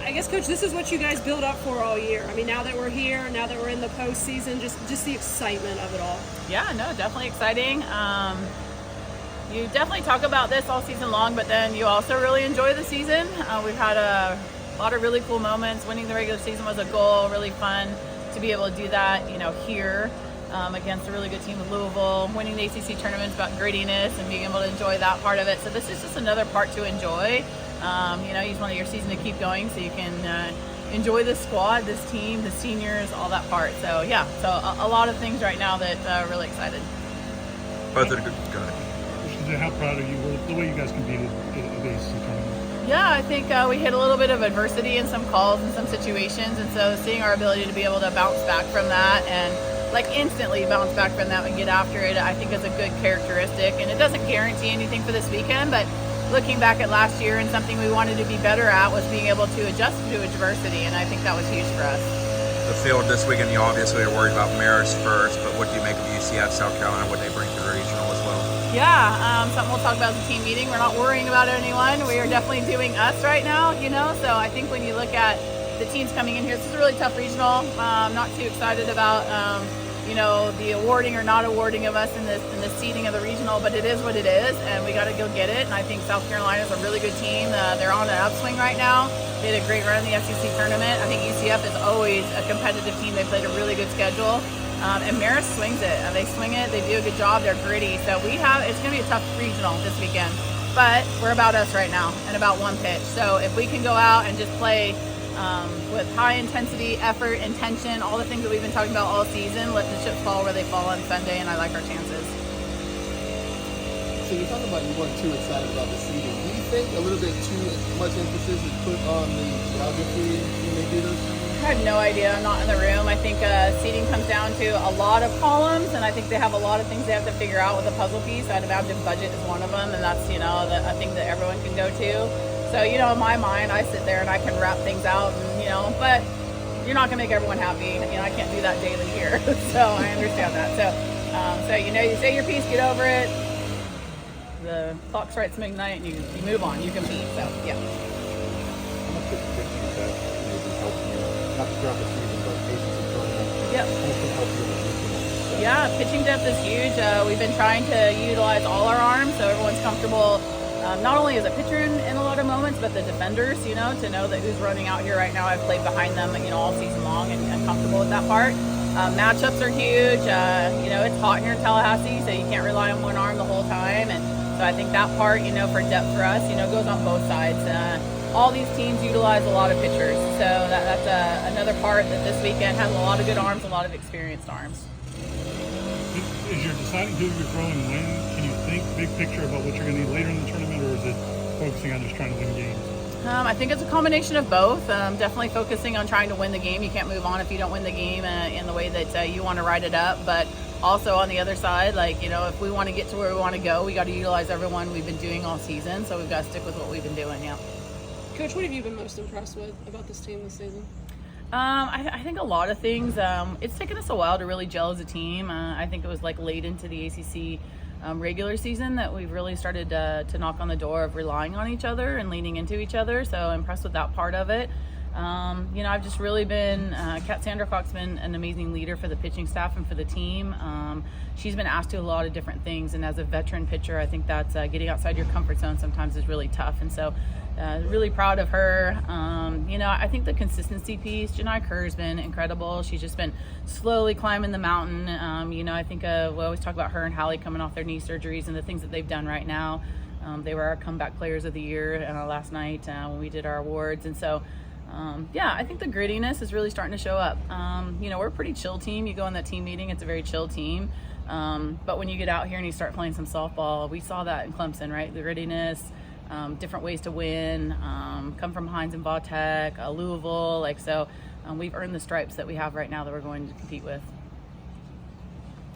I guess, Coach, this is what you guys build up for all year. I mean, now that we're here, now that we're in the postseason, just the excitement of it all. Yeah, no, definitely exciting. You definitely talk about this all season long, but then you also really enjoy the season. We've had a lot of really cool moments. Winning the regular season was a goal, really fun to be able to do that, here against a really good team of Louisville. Winning the ACC tournament's about grittiness and being able to enjoy that part of it. So this is just another part to enjoy. You just want your season to keep going so you can enjoy this squad, this team, the seniors, all that part. So yeah, so a lot of things right now that really excited. Both are good. Go ahead. How proud are you with the way you guys competed at the ACC tournament? Yeah, I think we hit a little bit of adversity in some calls and some situations, and so seeing our ability to be able to bounce back from that and instantly bounce back from that and get after it, I think is a good characteristic. And it doesn't guarantee anything for this weekend, but looking back at last year and something we wanted to be better at was being able to adjust to adversity, and I think that was huge for us. The field this weekend, you obviously are worried about Marist first, but what do you make of UCF, South Carolina, what they bring to the regional as well? Yeah, something we'll talk about at the team meeting. We're not worrying about anyone. We are definitely doing us right now, so I think when you look at the teams coming in here, this is a really tough regional. I'm not too excited about, the awarding or not awarding of us in this seeding of the regional, but it is what it is, and we got to go get it. And I think South Carolina is a really good team. They're on an upswing right now. They had a great run in the SEC tournament. I think UCF is always a competitive team. They played a really good schedule. And Marist swings it. They swing it. They do a good job. They're gritty. So it's going to be a tough regional this weekend. But we're about us right now and about one pitch. So if we can go out and just play with high intensity, effort, intention, all the things that we've been talking about all season, let the chips fall where they fall on Sunday, and I like our chances. So you're talking about you weren't too excited about the seeding. Do you think a little bit too much emphasis is put on the geography when they do those things? I have no idea. I'm not in the room. I think seeding comes down to a lot of columns, and I think they have a lot of things they have to figure out with a puzzle piece. I'd imagine budget is one of them, and that's a thing that everyone can go to. So in my mind, I sit there and I can wrap things out, and but you're not gonna make everyone happy. I can't do that daily here, so I understand that. So you say your piece, get over it. The clock strikes midnight, and you move on. You compete. So yeah. How much does pitching that maybe help you? Not throughout the season, but ACC tournament. Yep. How much can help you in the regional? Yeah, pitching depth is huge. We've been trying to utilize all our arms so everyone's comfortable. Not only as a pitcher in a lot of moments, but the defenders, to know that who's running out here right now. I've played behind them, all season long and comfortable with that part. Matchups are huge. It's hot here in Tallahassee, so you can't rely on one arm the whole time. And so I think that part, for depth for us, goes on both sides. All these teams utilize a lot of pitchers. So that's another part that this weekend has a lot of good arms, a lot of experienced arms. As you're deciding who you're throwing when, can you think big picture about what you're going to need later in the tournament, or is it focusing on just trying to win games? I think it's a combination of both. Definitely focusing on trying to win the game. You can't move on if you don't win the game in the way that you want to write it up. But also on the other side, if we want to get to where we want to go, we got to utilize everyone we've been doing all season. So we've got to stick with what we've been doing, yeah. Coach, what have you been most impressed with about this team this season? I think a lot of things. It's taken us a while to really gel as a team. I think it was late into the ACC regular season that we've really started to knock on the door of relying on each other and leaning into each other. So impressed with that part of it. I've just really been, Kat Sandercock's been an amazing leader for the pitching staff and for the team. She's been asked to do a lot of different things, and as a veteran pitcher, I think that's getting outside your comfort zone sometimes is really tough. And so really proud of her. I think the consistency piece, Janai Kerr's been incredible. She's just been slowly climbing the mountain. I think we always talk about her and Hallie coming off their knee surgeries and the things that they've done right now. They were our comeback players of the year last night when we did our awards. And so, I think the grittiness is really starting to show up. We're a pretty chill team. You go in that team meeting, it's a very chill team. But when you get out here and you start playing some softball, we saw that in Clemson, right? The grittiness, different ways to win, come from Hines and Vautech, Louisville. We've earned the stripes that we have right now that we're going to compete with.